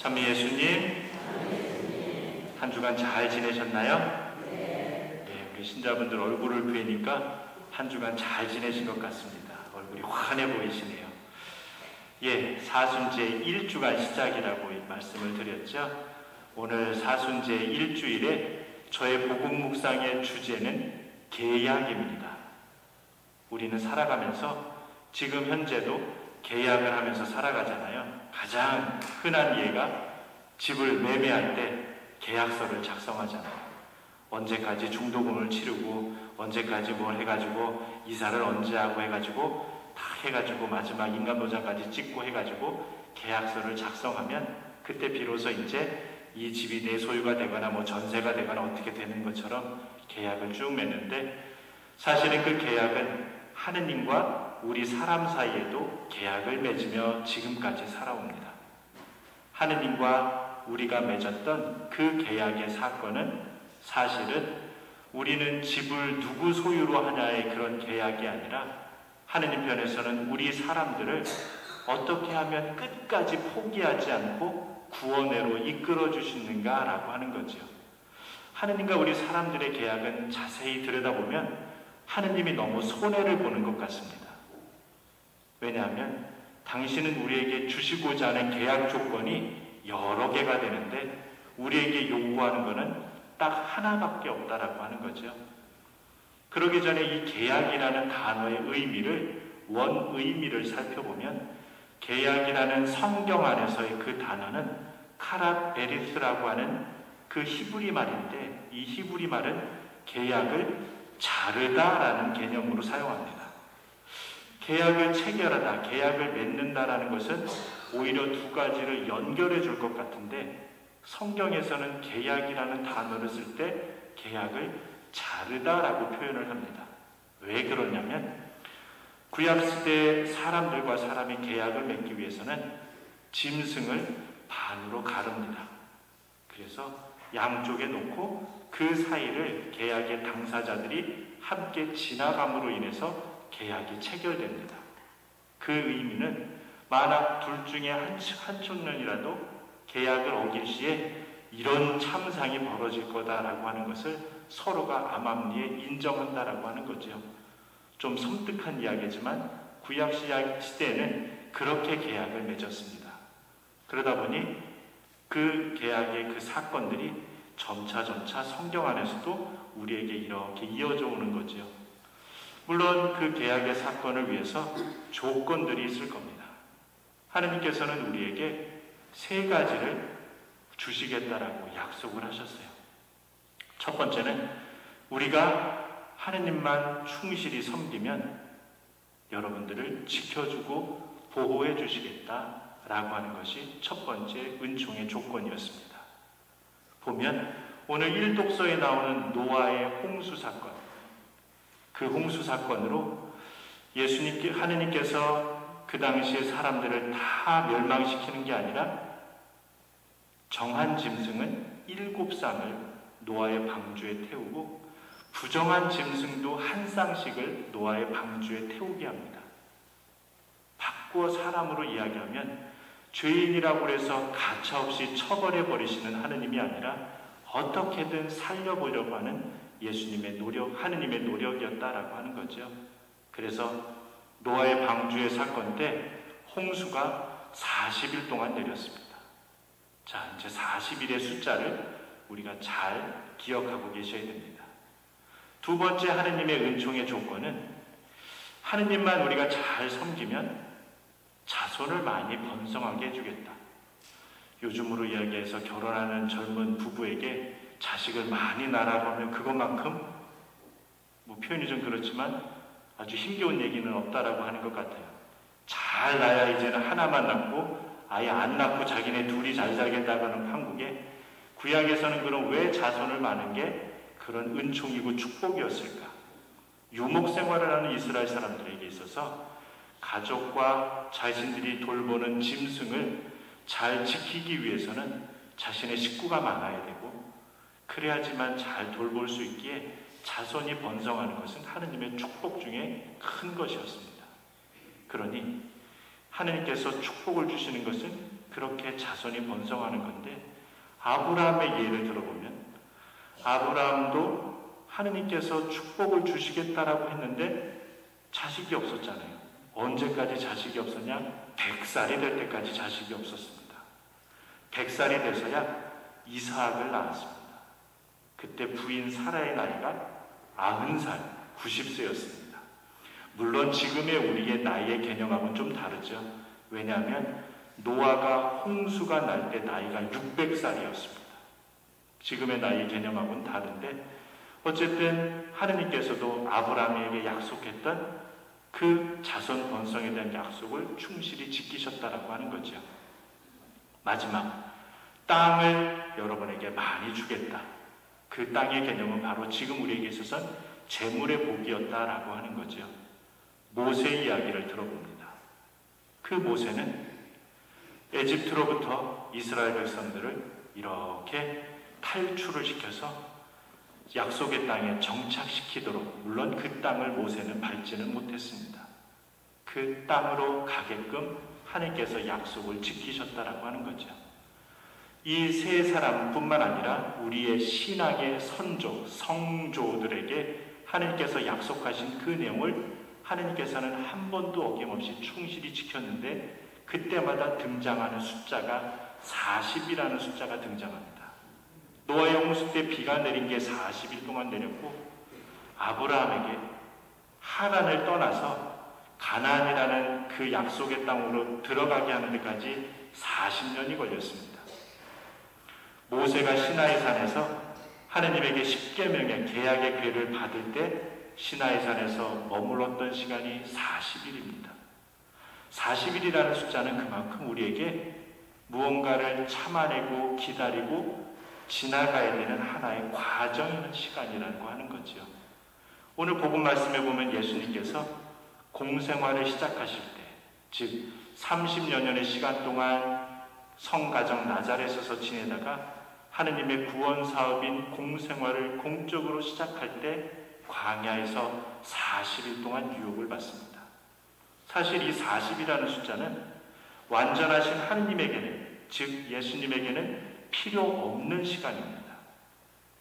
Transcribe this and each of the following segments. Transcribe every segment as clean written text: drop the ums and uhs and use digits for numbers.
찬미 예수님, 한 주간 잘 지내셨나요? 네, 우리 신자분들 얼굴을 뵈니까 한 주간 잘 지내신 것 같습니다. 얼굴이 환해 보이시네요. 예, 사순제 1주간 시작이라고 말씀을 드렸죠. 오늘 사순제 1주일에 저의 복음 묵상의 주제는 계약입니다. 우리는 살아가면서 지금 현재도 계약을 하면서 살아가잖아요. 가장 흔한 예가 집을 매매할 때 계약서를 작성하잖아요. 언제까지 중도금을 치르고 언제까지 뭘 해가지고 이사를 언제 하고 해가지고 다 해가지고 마지막 인감도장까지 찍고 해가지고 계약서를 작성하면 그때 비로소 이제 이 집이 내 소유가 되거나 뭐 전세가 되거나 어떻게 되는 것처럼 계약을 쭉 맺는데, 사실은 그 계약은 하느님과 우리 사람 사이에도 계약을 맺으며 지금까지 살아옵니다. 하느님과 우리가 맺었던 그 계약의 사건은 사실은 우리는 집을 누구 소유로 하냐의 그런 계약이 아니라 하느님 편에서는 우리 사람들을 어떻게 하면 끝까지 포기하지 않고 구원으로 이끌어 주시는가라고 하는 거죠. 하느님과 우리 사람들의 계약은 자세히 들여다보면 하느님이 너무 손해를 보는 것 같습니다. 왜냐하면 당신은 우리에게 주시고자 하는 계약 조건이 여러 개가 되는데 우리에게 요구하는 것은 딱 하나밖에 없다라고 하는 거죠. 그러기 전에 이 계약이라는 단어의 원 의미를 살펴보면 계약이라는 성경 안에서의 그 단어는 카라베리스라고 하는 그 히브리 말인데, 이 히브리 말은 계약을 자르다라는 개념으로 사용합니다. 계약을 체결하다, 계약을 맺는다라는 것은 오히려 두 가지를 연결해 줄 것 같은데, 성경에서는 계약이라는 단어를 쓸 때 계약을 자르다라고 표현을 합니다. 왜 그러냐면 구약시대 사람들과 사람이 계약을 맺기 위해서는 짐승을 반으로 가릅니다. 그래서 양쪽에 놓고 그 사이를 계약의 당사자들이 함께 지나감으로 인해서 계약이 체결됩니다. 그 의미는 만약 둘 중에 한쪽이라도 계약을 어길 시에 이런 참상이 벌어질 거다라고 하는 것을 서로가 암암리에 인정한다라고 하는 거죠. 좀 섬뜩한 이야기지만 구약 시대에는 그렇게 계약을 맺었습니다. 그러다 보니 그 계약의 그 사건들이 점차 성경 안에서도 우리에게 이렇게 이어져 오는 거죠. 물론 그 계약의 사건을 위해서 조건들이 있을 겁니다. 하느님께서는 우리에게 세 가지를 주시겠다라고 약속을 하셨어요. 첫 번째는 우리가 하느님만 충실히 섬기면 여러분들을 지켜주고 보호해 주시겠다라고 하는 것이 첫 번째 은총의 조건이었습니다. 보면 오늘 1독서에 나오는 노아의 홍수 사건, 그 홍수 사건으로 하느님께서 그 당시에 사람들을 다 멸망시키는 게 아니라 정한 짐승은 7쌍을 노아의 방주에 태우고 부정한 짐승도 한 쌍씩을 노아의 방주에 태우게 합니다. 바꾸어 사람으로 이야기하면 죄인이라고 해서 가차없이 처벌해 버리시는 하느님이 아니라 어떻게든 살려보려고 하는 하느님의 노력이었다라고 하는 거죠. 그래서 노아의 방주의 사건 때 홍수가 40일 동안 내렸습니다. 자, 이제 40일의 숫자를 우리가 잘 기억하고 계셔야 됩니다. 두 번째 하느님의 은총의 조건은 하느님만 우리가 잘 섬기면 자손을 많이 번성하게 해주겠다. 요즘으로 이야기해서 결혼하는 젊은 부부에게 자식을 많이 낳으라고 하면 그것만큼 표현이 좀 그렇지만 아주 힘겨운 얘기는 없다라고 하는 것 같아요. 잘 낳아야 이제는 하나만 낳고 아예 안 낳고 자기네 둘이 잘 살겠다고는 한국에, 구약에서는 그럼 왜 자손을 많은 게 그런 은총이고 축복이었을까? 유목 생활을 하는 이스라엘 사람들에게 있어서 가족과 자신들이 돌보는 짐승을 잘 지키기 위해서는 자신의 식구가 많아야 되고, 그래야지만 잘 돌볼 수 있기에 자손이 번성하는 것은 하느님의 축복 중에 큰 것이었습니다. 그러니 하느님께서 축복을 주시는 것은 그렇게 자손이 번성하는 건데, 아브라함의 예를 들어보면 아브라함도 하느님께서 축복을 주시겠다라고 했는데 자식이 없었잖아요. 언제까지 자식이 없었냐? 100살이 될 때까지 자식이 없었습니다. 100살이 돼서야 이삭을 낳았습니다. 그때 부인 사라의 나이가 90살, 90세였습니다. 물론 지금의 우리의 나이의 개념하고는 좀 다르죠. 왜냐하면 노아가 홍수가 날 때 나이가 600살이었습니다. 지금의 나이의 개념하고는 다른데, 어쨌든 하느님께서도 아브라함에게 약속했던 그 자손 번성에 대한 약속을 충실히 지키셨다라고 하는 거죠. 마지막, 땅을 여러분에게 많이 주겠다. 그 땅의 개념은 바로 지금 우리에게 있어서는 재물의 복이었다라고 하는 거죠. 모세 이야기를 들어봅니다. 그 모세는 에집트로부터 이스라엘 백성들을 이렇게 탈출을 시켜서 약속의 땅에 정착시키도록, 물론 그 땅을 모세는 밟지는 못했습니다. 그 땅으로 가게끔 하나님께서 약속을 지키셨다라고 하는 거죠. 이 세 사람뿐만 아니라 우리의 신앙의 선조, 성조들에게 하나님께서 약속하신 그 내용을 하나님께서는 한 번도 어김없이 충실히 지켰는데, 그때마다 등장하는 숫자가 40이라는 숫자가 등장합니다. 노아의 홍수 때 비가 내린 게 40일 동안 내렸고, 아브라함에게 하란을 떠나서 가나안이라는 그 약속의 땅으로 들어가게 하는 데까지 40년이 걸렸습니다. 모세가 시나이 산에서 하느님에게 십계명의 계약의 궤를 받을 때 시나이 산에서 머물렀던 시간이 40일입니다. 40일이라는 숫자는 그만큼 우리에게 무언가를 참아내고 기다리고 지나가야 되는 하나의 과정이는 시간이라고 하는 거죠. 오늘 복음 말씀에 보면 예수님께서 공생활을 시작하실 때, 즉 30여 년의 시간 동안 성가정 나자렛에서 지내다가 하느님의 구원 사업인 공생활을 공적으로 시작할 때 광야에서 40일 동안 유혹을 받습니다. 사실 이 40이라는 숫자는 완전하신 하느님에게는, 즉 예수님에게는 필요 없는 시간입니다.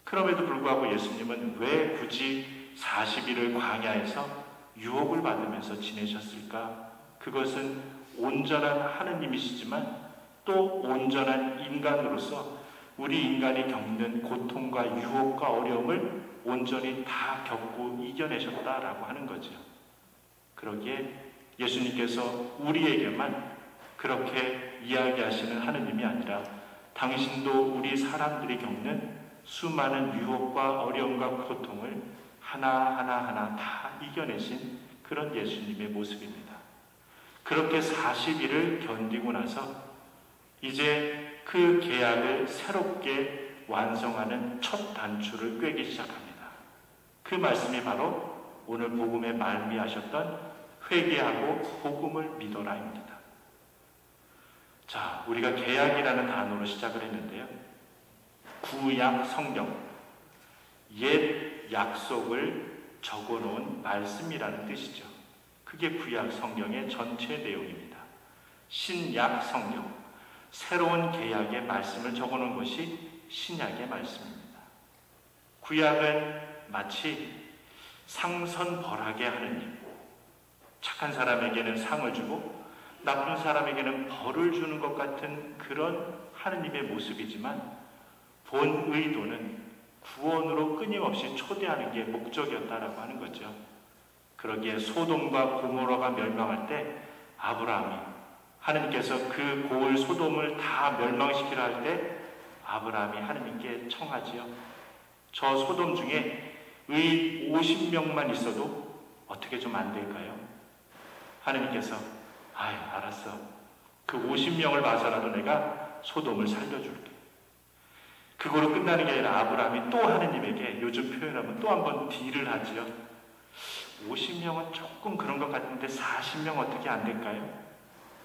그럼에도 불구하고 예수님은 왜 굳이 40일을 광야에서 유혹을 받으면서 지내셨을까? 그것은 온전한 하느님이시지만 또 온전한 인간으로서 우리 인간이 겪는 고통과 유혹과 어려움을 온전히 다 겪고 이겨내셨다라고 하는 거죠. 그러기에 예수님께서 우리에게만 그렇게 이야기하시는 하느님이 아니라 당신도 우리 사람들이 겪는 수많은 유혹과 어려움과 고통을 하나하나 다 이겨내신 그런 예수님의 모습입니다. 그렇게 40일을 견디고 나서 이제 그 계약을 새롭게 완성하는 첫 단추를 꿰기 시작합니다. 그 말씀이 바로 오늘 복음에 말미하셨던 회개하고 복음을 믿어라입니다. 자, 우리가 계약이라는 단어로 시작을 했는데요. 구약 성경, 옛 약속을 적어놓은 말씀이라는 뜻이죠. 그게 구약 성경의 전체 내용입니다. 신약 성경, 새로운 계약의 말씀을 적어놓은 것이 신약의 말씀입니다. 구약은 마치 상선벌하게 하느님, 착한 사람에게는 상을 주고 나쁜 사람에게는 벌을 주는 것 같은 그런 하느님의 모습이지만, 본 의도는 구원으로 끊임없이 초대하는 게 목적이었다라고 하는 거죠. 그러기에 소돔과 고모라가 멸망할 때 아브라함이, 하느님께서 그 고을 소돔을 다 멸망시키려 할 때 아브라함이 하느님께 청하지요. 저 소돔 중에 의 50명만 있어도 어떻게 좀 안 될까요? 하느님께서 알았어. 그 50명을 봐서라도 내가 소돔을 살려줄게. 그거로 끝나는 게 아니라 아브라함이 또 하느님에게, 요즘 표현하면 또 한 번 딜을 하지요. 50명은 조금 그런 것 같은데 40명 어떻게 안 될까요?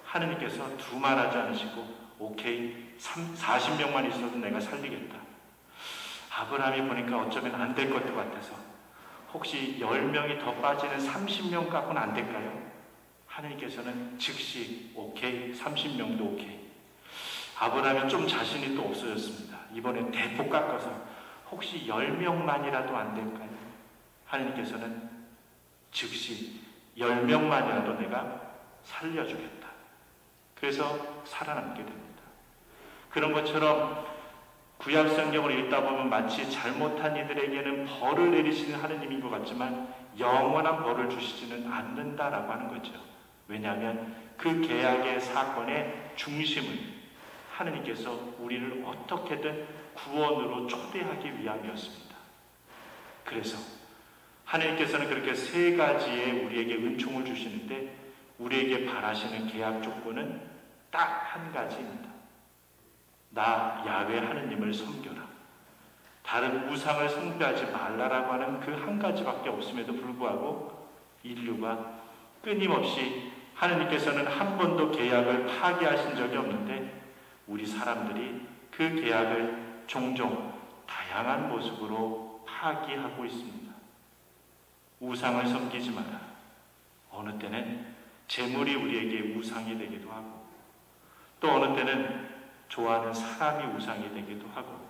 하느님께서 두말하지 않으시고 오케이, 40명만 있어도 내가 살리겠다. 아브라함이 보니까 어쩌면 안 될 것도 같아서 혹시 10명이 더 빠지는 30명 갖고는 안 될까요? 하느님께서는 즉시 오케이, 30명도 오케이. 아브라함이 좀 자신이 또 없어졌습니다. 이번에 대폭 깎아서 혹시 10명만이라도 안 될까요? 하나님께서는 즉시 10명만이라도 내가 살려주겠다. 그래서 살아남게 됩니다. 그런 것처럼 구약 성경을 읽다 보면 마치 잘못한 이들에게는 벌을 내리시는 하느님인 것 같지만 영원한 벌을 주시지는 않는다라고 하는 거죠. 왜냐하면 그 계약의 사건의 중심은 하느님께서 우리를 어떻게든 구원으로 초대하기 위함이었습니다. 그래서 하느님께서는 그렇게 세 가지의 우리에게 은총을 주시는데 우리에게 바라시는 계약 조건은 딱 한 가지입니다. 나 야훼 하느님을 섬겨라. 다른 우상을 숭배하지 말라라고 하는 그 한 가지밖에 없음에도 불구하고 인류가 끊임없이 하느님께서는 한 번도 계약을 파기하신 적이 없는데 우리 사람들이 그 계약을 종종 다양한 모습으로 파기하고 있습니다. 우상을 섬기지 마라. 어느 때는 재물이 우리에게 우상이 되기도 하고 또 어느 때는 좋아하는 사람이 우상이 되기도 하고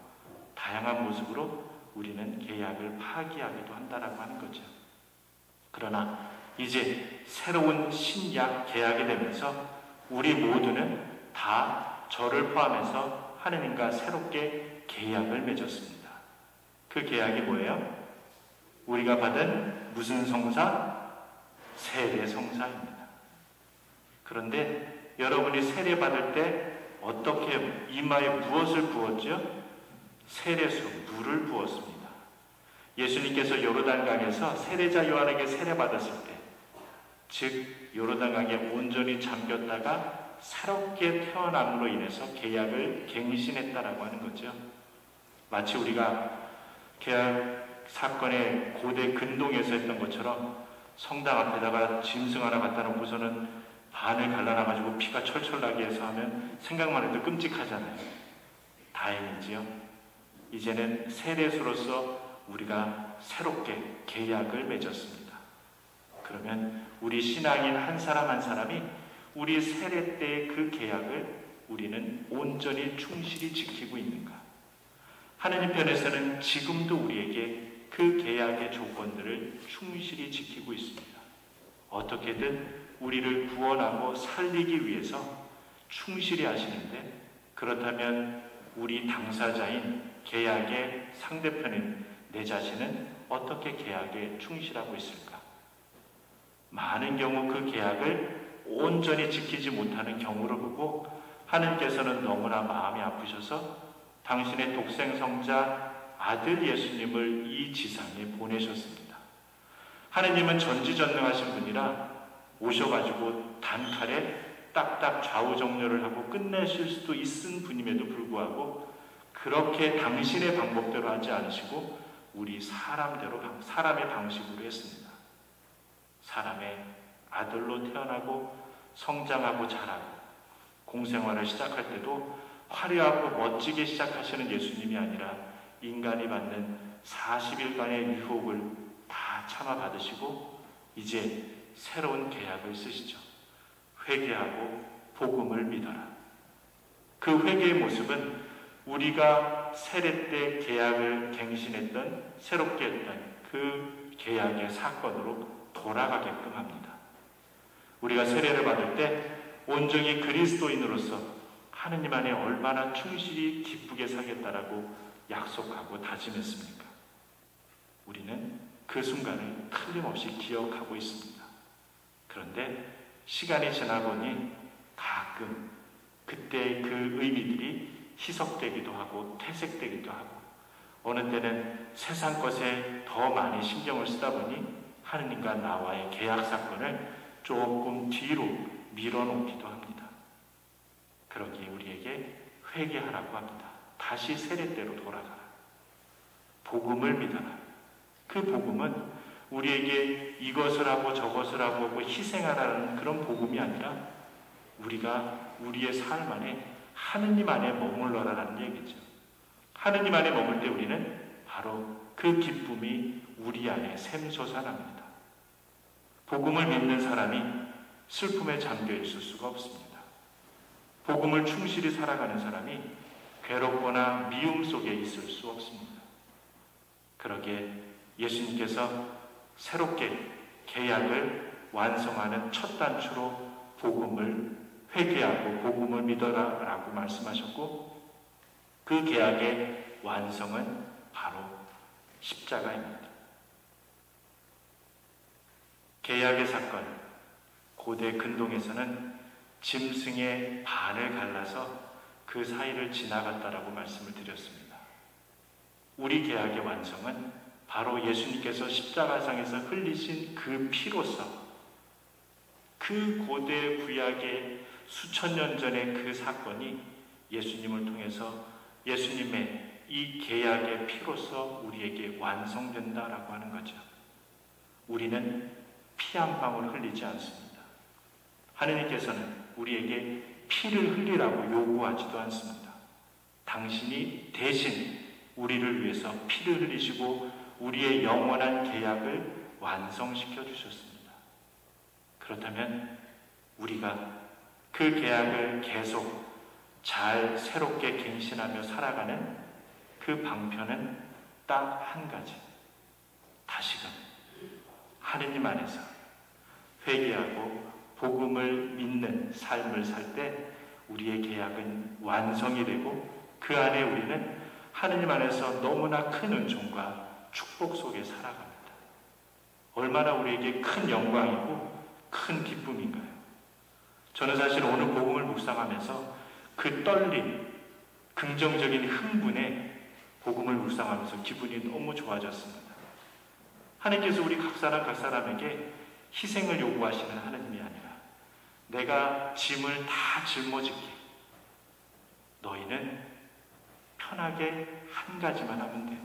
다양한 모습으로 우리는 계약을 파기하기도 한다라고 하는 거죠. 그러나 이제 새로운 신약 계약이 되면서 우리 모두는 다 저를 포함해서 하느님과 새롭게 계약을 맺었습니다. 그 계약이 뭐예요? 우리가 받은 무슨 성사? 세례 성사입니다. 그런데 여러분이 세례 받을 때 어떻게 이마에 무엇을 부었죠? 세례수, 물을 부었습니다. 예수님께서 요르단강에서 세례자 요한에게 세례 받았을 때, 즉 요르단강에 온전히 잠겼다가 새롭게 태어남으로 인해서 계약을 갱신했다라고 하는 거죠. 마치 우리가 계약 사건의 고대 근동에서 했던 것처럼 성당 앞에다가 짐승 하나 갖다 놓고서는 반을 갈라놔가지고 피가 철철 나게 해서 하면 생각만 해도 끔찍하잖아요. 다행이지요. 이제는 세례수로서 우리가 새롭게 계약을 맺었습니다. 그러면 우리 신앙인 한 사람 한 사람이 우리 세례 때의 그 계약을 우리는 온전히 충실히 지키고 있는가? 하느님 편에서는 지금도 우리에게 그 계약의 조건들을 충실히 지키고 있습니다. 어떻게든 우리를 구원하고 살리기 위해서 충실히 하시는데 그렇다면 우리 당사자인 계약의 상대편인 내 자신은 어떻게 계약에 충실하고 있을까? 많은 경우 그 계약을 온전히 지키지 못하는 경우를 보고 하느님께서는 너무나 마음이 아프셔서 당신의 독생성자 아들 예수님을 이 지상에 보내셨습니다. 하느님은 전지전능하신 분이라 오셔가지고 단칼에 딱딱 좌우정렬을 하고 끝내실 수도 있은 분임에도 불구하고 그렇게 당신의 방법대로 하지 않으시고 우리 사람의 방식으로 했습니다. 사람의 아들로 태어나고 성장하고 자라고 공생활을 시작할 때도 화려하고 멋지게 시작하시는 예수님이 아니라 인간이 받는 40일간의 유혹을 다 참아 받으시고 이제 새로운 계약을 쓰시죠. 회개하고 복음을 믿어라. 그 회개의 모습은 우리가 세례 때 계약을 갱신했던 새롭게 했던 그 계약의 사건으로 돌아가게끔 합니다. 우리가 세례를 받을 때 온전히 그리스도인으로서 하느님 안에 얼마나 충실히 기쁘게 살겠다라고 약속하고 다짐했습니까? 우리는 그 순간을 틀림없이 기억하고 있습니다. 그런데 시간이 지나보니 가끔 그때의 그 의미들이 희석되기도 하고 퇴색되기도 하고 어느 때는 세상 것에 더 많이 신경을 쓰다 보니 하느님과 나와의 계약 사건을 조금 뒤로 밀어놓기도 합니다. 그러기에 우리에게 회개하라고 합니다. 다시 세례대로 돌아가라. 복음을 믿어라. 그 복음은 우리에게 이것을 하고 저것을 하고 희생하라는 그런 복음이 아니라 우리가 우리의 삶 안에 하느님 안에 머물러라라는 얘기죠. 하느님 안에 머물 때 우리는 바로 그 기쁨이 우리 안에 샘솟아납니다. 복음을 믿는 사람이 슬픔에 잠겨 있을 수가 없습니다. 복음을 충실히 살아가는 사람이 괴롭거나 미움 속에 있을 수 없습니다. 그러기에 예수님께서 새롭게 계약을 완성하는 첫 단추로 복음을 회개하고 복음을 믿어라 라고 말씀하셨고, 그 계약의 완성은 바로 십자가입니다. 계약의 사건, 고대 근동에서는 짐승의 반을 갈라서 그 사이를 지나갔다라고 말씀을 드렸습니다. 우리 계약의 완성은 바로 예수님께서 십자가상에서 흘리신 그 피로서, 그 고대 구약의 수천 년 전의 그 사건이 예수님을 통해서 예수님의 이 계약의 피로서 우리에게 완성된다라고 하는 거죠. 우리는 피 한 방울 흘리지 않습니다. 하느님께서는 우리에게 피를 흘리라고 요구하지도 않습니다. 당신이 대신 우리를 위해서 피를 흘리시고 우리의 영원한 계약을 완성시켜 주셨습니다. 그렇다면 우리가 그 계약을 계속 잘 새롭게 갱신하며 살아가는 그 방편은 딱 한 가지. 다시금 하느님 안에서 회개하고 복음을 믿는 삶을 살 때 우리의 계약은 완성이 되고 그 안에 우리는 하느님 안에서 너무나 큰 은총과 축복 속에 살아갑니다. 얼마나 우리에게 큰 영광이고 큰 기쁨인가요? 저는 사실 오늘 복음을 묵상하면서 그 떨림, 긍정적인 흥분에 복음을 묵상하면서 기분이 너무 좋아졌습니다. 하나님께서 우리 각 사람에게 희생을 요구하시는 하나님이 아니라 내가 짐을 다 짊어질게. 너희는 편하게 한 가지만 하면 돼.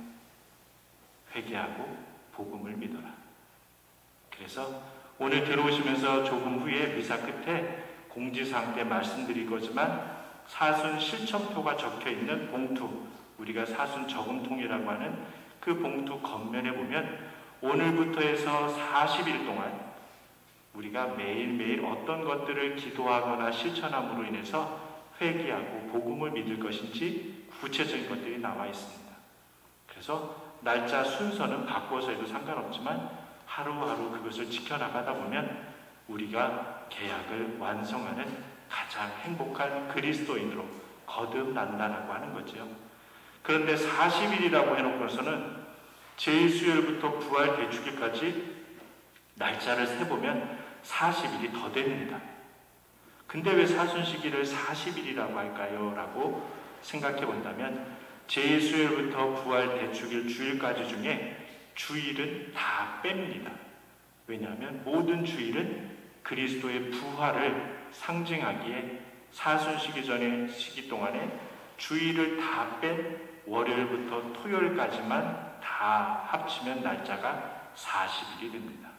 회개하고 복음을 믿어라. 그래서 오늘 들어오시면서 조금 후에 미사 끝에 공지사항 때 말씀드릴 거지만 사순 실천표가 적혀있는 봉투, 우리가 사순 저금통이라고 하는 그 봉투 겉면에 보면 오늘부터 해서 40일 동안 우리가 매일매일 어떤 것들을 기도하거나 실천함으로 인해서 회개하고 복음을 믿을 것인지 구체적인 것들이 나와 있습니다. 그래서 날짜 순서는 바꿔서 해도 상관없지만 하루하루 그것을 지켜나가다 보면 우리가 계약을 완성하는 가장 행복한 그리스도인으로 거듭난다라고 하는 거죠. 그런데 40일이라고 해놓고서는 제1수요일부터 부활 대축일까지 날짜를 세보면 40일이 더 됩니다. 근데 왜 사순시기를 40일이라고 할까요? 라고 생각해 본다면 제1수요일부터 부활 대축일 주일까지 중에 주일은 다 뺍니다. 왜냐하면 모든 주일은 그리스도의 부활을 상징하기에 사순시기 전의 시기 동안에 주일을 다 뺀 월요일부터 토요일까지만 다 합치면 날짜가 40일이 됩니다.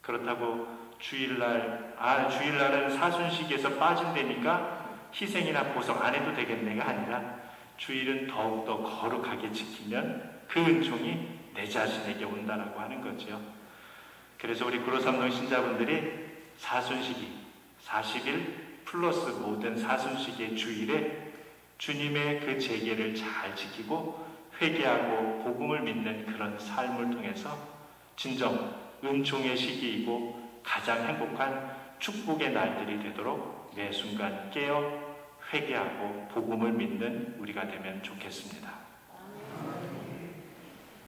그렇다고 주일날은 사순시기에서 빠진다니까 희생이나 보석 안 해도 되겠네가 아니라 주일은 더욱더 거룩하게 지키면 그 은총이 내 자신에게 온다라고 하는 거죠. 그래서 우리 구로삼동 신자분들이 사순시기 40일 플러스 모든 사순시기의 주일에 주님의 그 제계를 잘 지키고 회개하고 복음을 믿는 그런 삶을 통해서 진정 은총의 시기이고 가장 행복한 축복의 날들이 되도록 매 순간 깨어 회개하고 복음을 믿는 우리가 되면 좋겠습니다.